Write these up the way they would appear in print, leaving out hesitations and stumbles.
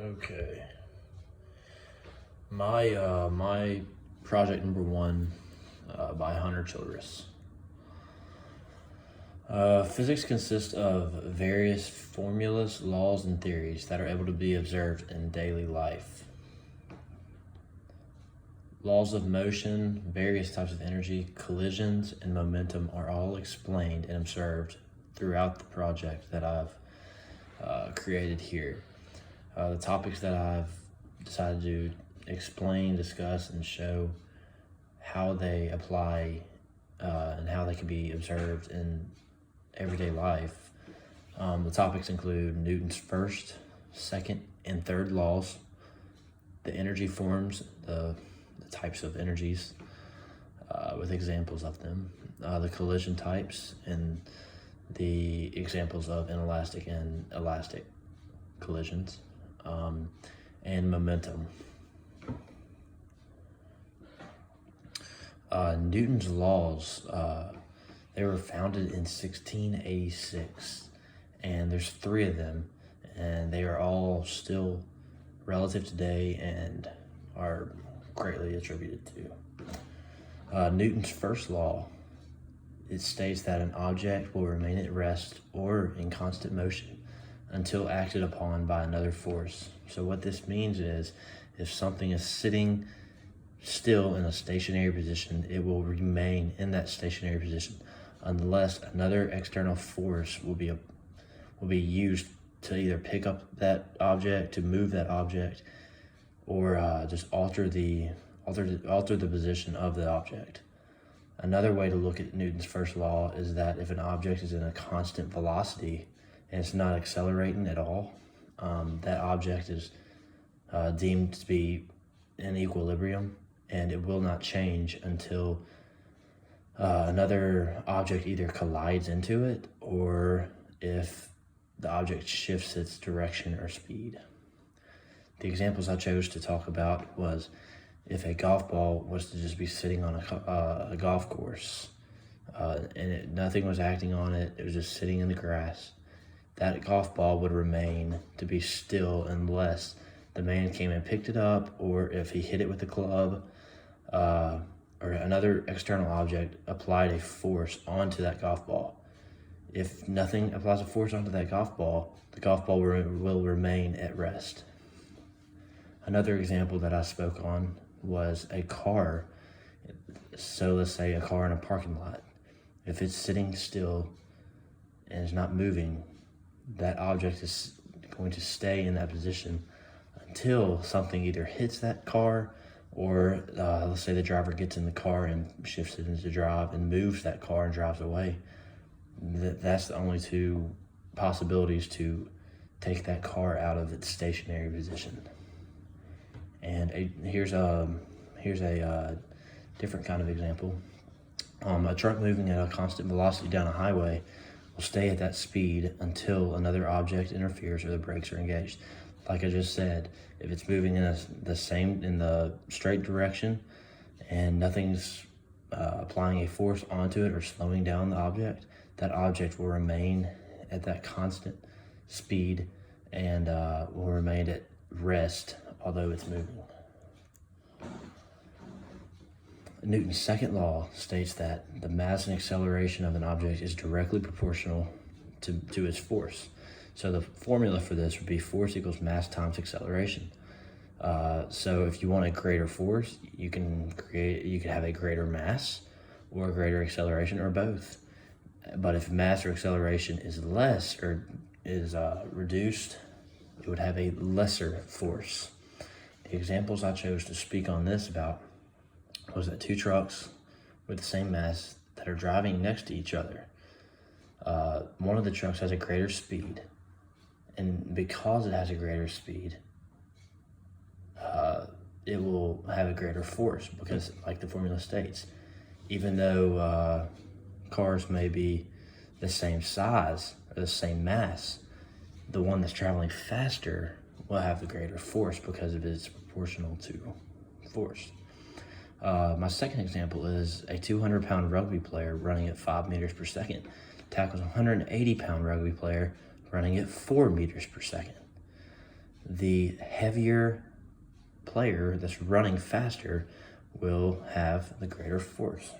Okay. My project number one by Hunter Childress. Physics consists of various formulas, laws, and theories that are able to be observed in daily life. Laws of motion, various types of energy, collisions, and momentum are all explained and observed throughout the project that I've created here. The topics that I've decided to explain, discuss, and show how they apply and how they can be observed in everyday life. The topics include Newton's first, second, and third laws, the energy forms, the types of energies with examples of them, the collision types, and the examples of inelastic and elastic collisions, and momentum. Newton's laws, they were founded in 1686, and there's 3 of them, and they are all still relative today and are greatly attributed to. Newton's first law, it states that an object will remain at rest or in constant motion until acted upon by another force. So what this means is, if something is sitting still in a stationary position, it will remain in that stationary position unless another external force will be used to either pick up that object, to move that object, or just alter the position of the object. Another way to look at Newton's first law is that if an object is in a constant velocity and it's not accelerating at all, that object is deemed to be in equilibrium, and it will not change until another object either collides into it, or if the object shifts its direction or speed. The examples I chose to talk about was if a golf ball was to just be sitting on a golf course and nothing was acting on it, it was just sitting in the grass, that golf ball would remain to be still unless the man came and picked it up, or if he hit it with a club, or another external object applied a force onto that golf ball. If nothing applies a force onto that golf ball, the golf ball will remain at rest. Another example that I spoke on was a car. So let's say a car in a parking lot. If it's sitting still and is not moving, that object is going to stay in that position until something either hits that car, or let's say the driver gets in the car and shifts it into drive and moves that car and drives away. That's the only 2 possibilities to take that car out of its stationary position. And here's a different kind of example. A truck moving at a constant velocity down a highway will stay at that speed until another object interferes or the brakes are engaged. Like I just said, if it's moving in the straight direction and nothing's applying a force onto it or slowing down the object, that object will remain at that constant speed and will remain at rest although it's moving. Newton's second law states that the mass and acceleration of an object is directly proportional to its force. So the formula for this would be force equals mass times acceleration. So if you want a greater force, you can have a greater mass or a greater acceleration, or both. But if mass or acceleration is less or is reduced, it would have a lesser force. The examples I chose to speak on this about was that 2 trucks with the same mass that are driving next to each other. One of the trucks has a greater speed, and because it has a greater speed, it will have a greater force, because like the formula states, even though cars may be the same size or the same mass, the one that's traveling faster will have the greater force because of its proportional to force. My second example is a 200-pound rugby player running at 5 meters per second tackles a 180-pound rugby player running at 4 meters per second. the heavier player that's running faster will have the greater force.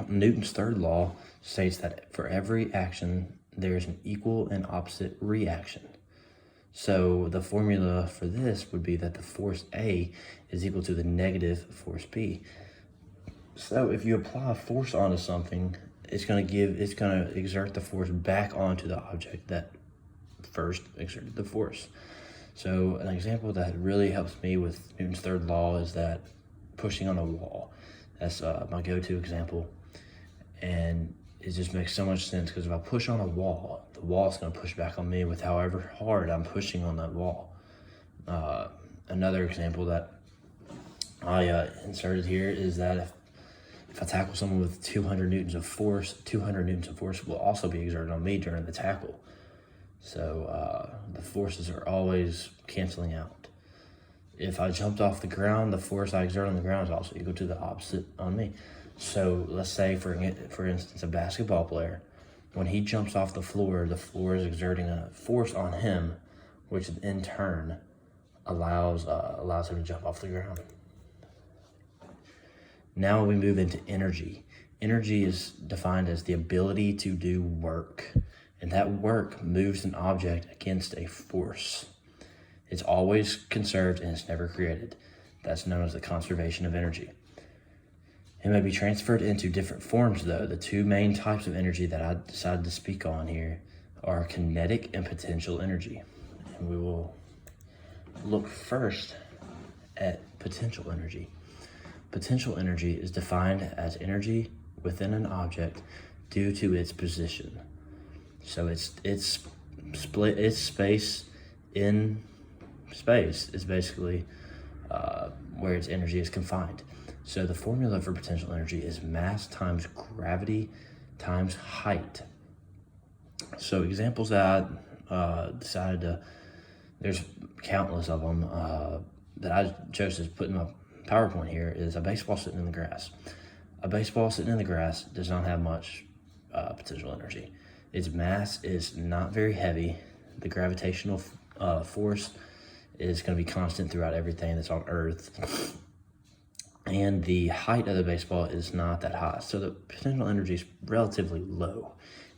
Newton's third law states that for every action, there's an equal and opposite reaction. So the formula for this would be that the force A is equal to the negative force B. So if you apply a force onto something, it's going to exert the force back onto the object that first exerted the force. So an example that really helps me with Newton's third law is that pushing on a wall. That's my go-to example. And it just makes so much sense because if I push on a wall, the wall's going to push back on me with however hard I'm pushing on that wall. Another example that I inserted here is that if I tackle someone with 200 newtons of force, 200 newtons of force will also be exerted on me during the tackle. So the forces are always canceling out. If I jumped off the ground, the force I exert on the ground is also equal to the opposite on me. So let's say, for instance, a basketball player, when he jumps off the floor is exerting a force on him, which in turn allows him to jump off the ground. Now we move into energy. Energy is defined as the ability to do work, and that work moves an object against a force. It's always conserved and it's never created. That's known as the conservation of energy. It may be transferred into different forms, though. The two main types of energy that I decided to speak on here are kinetic and potential energy. And we will look first at potential energy. Potential energy is defined as energy within an object due to its position. So it's space in space is basically where its energy is confined. So the formula for potential energy is mass times gravity times height. So examples that I decided to, there's countless of them that I chose to put in my PowerPoint here, is a baseball sitting in the grass. A baseball sitting in the grass does not have much potential energy. Its mass is not very heavy. The gravitational force is going to be constant throughout everything that's on Earth. And the height of the baseball is not that high. So the potential energy is relatively low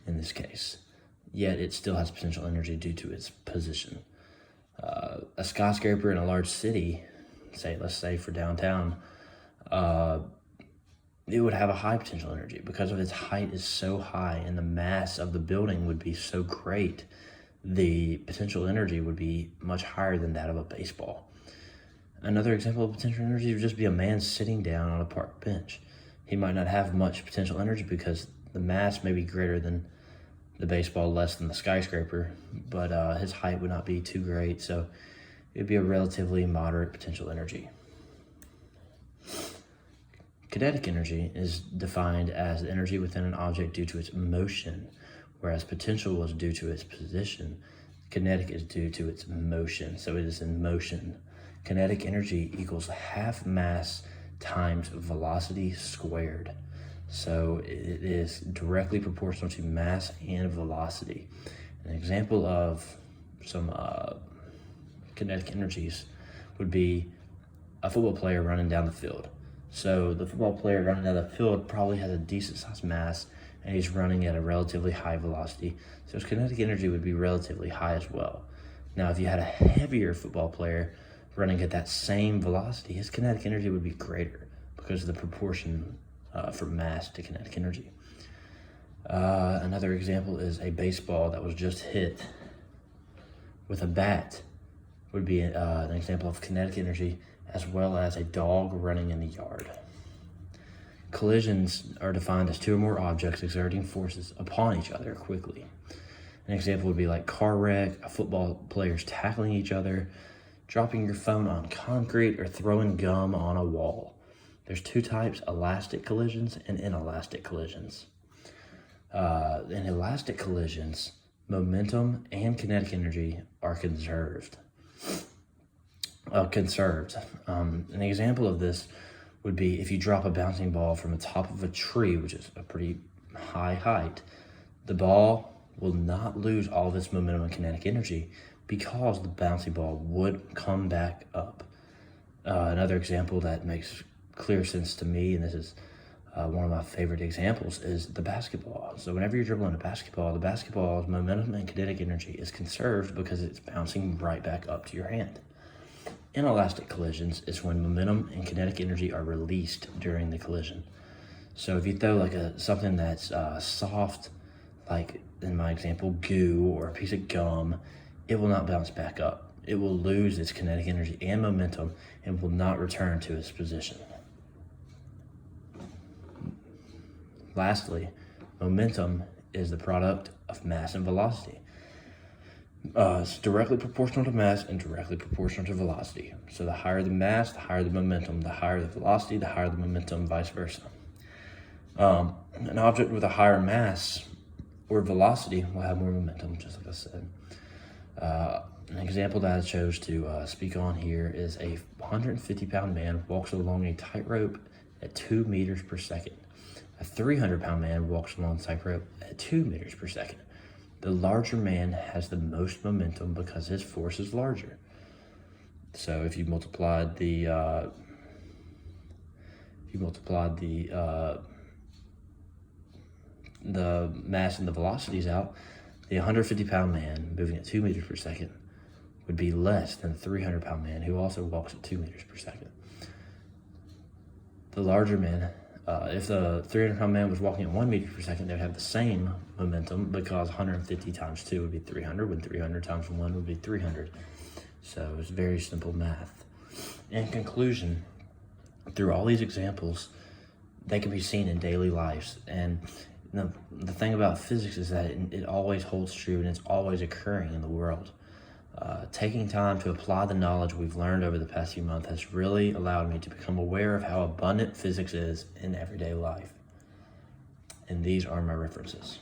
in this case. Yet it still has potential energy due to its position. A skyscraper in a large city, let's say for downtown, it would have a high potential energy because of its height is so high and the mass of the building would be so great. The potential energy would be much higher than that of a baseball. Another example of potential energy would just be a man sitting down on a park bench. He might not have much potential energy because the mass may be greater than the baseball, less than the skyscraper, but his height would not be too great, so it would be a relatively moderate potential energy. Kinetic energy is defined as the energy within an object due to its motion, whereas potential was due to its position. Kinetic is due to its motion, so it is in motion. Kinetic energy equals half mass times velocity squared. So it is directly proportional to mass and velocity. An example of some kinetic energies would be a football player running down the field. So the football player running down the field probably has a decent sized mass and he's running at a relatively high velocity. So his kinetic energy would be relatively high as well. Now, if you had a heavier football player running at that same velocity, his kinetic energy would be greater because of the proportion from mass to kinetic energy. Another example is a baseball that was just hit with a bat would be an example of kinetic energy, as well as a dog running in the yard. Collisions are defined as two or more objects exerting forces upon each other quickly. An example would be like car wreck, a football players tackling each other, dropping your phone on concrete, or throwing gum on a wall. There's two types, elastic collisions and inelastic collisions. In elastic collisions, momentum and kinetic energy are conserved. An example of this would be if you drop a bouncing ball from the top of a tree, which is a pretty high height, the ball will not lose all of its momentum and kinetic energy because the bouncy ball would come back up. Another example that makes clear sense to me, and this is one of my favorite examples, is the basketball. So whenever you're dribbling a basketball, the basketball's momentum and kinetic energy is conserved because it's bouncing right back up to your hand. Inelastic collisions is when momentum and kinetic energy are released during the collision. So if you throw like something that's soft, like in my example, goo or a piece of gum, it will not bounce back up. It will lose its kinetic energy and momentum and will not return to its position. Lastly, momentum is the product of mass and velocity. It's directly proportional to mass and directly proportional to velocity. So the higher the mass, the higher the momentum. The higher the velocity, the higher the momentum, vice versa. An object with a higher mass or velocity will have more momentum, just like I said. An example that I chose to speak on here is a 150-pound man walks along a tightrope at 2 meters per second. A 300-pound man walks along the tightrope at 2 meters per second. The larger man has the most momentum because his force is larger. So if you multiplied the mass and the velocities out, the 150-pound man moving at 2 meters per second would be less than the 300-pound man who also walks at 2 meters per second. The larger man, if the 300-pound man was walking at 1 meter per second, they would have the same momentum because 150 times 2 would be 300, when 300 times 1 would be 300. So it's very simple math. In conclusion, through all these examples, they can be seen in daily lives. And the thing about physics is that it always holds true and it's always occurring in the world. Taking time to apply the knowledge we've learned over the past few months has really allowed me to become aware of how abundant physics is in everyday life. And these are my references.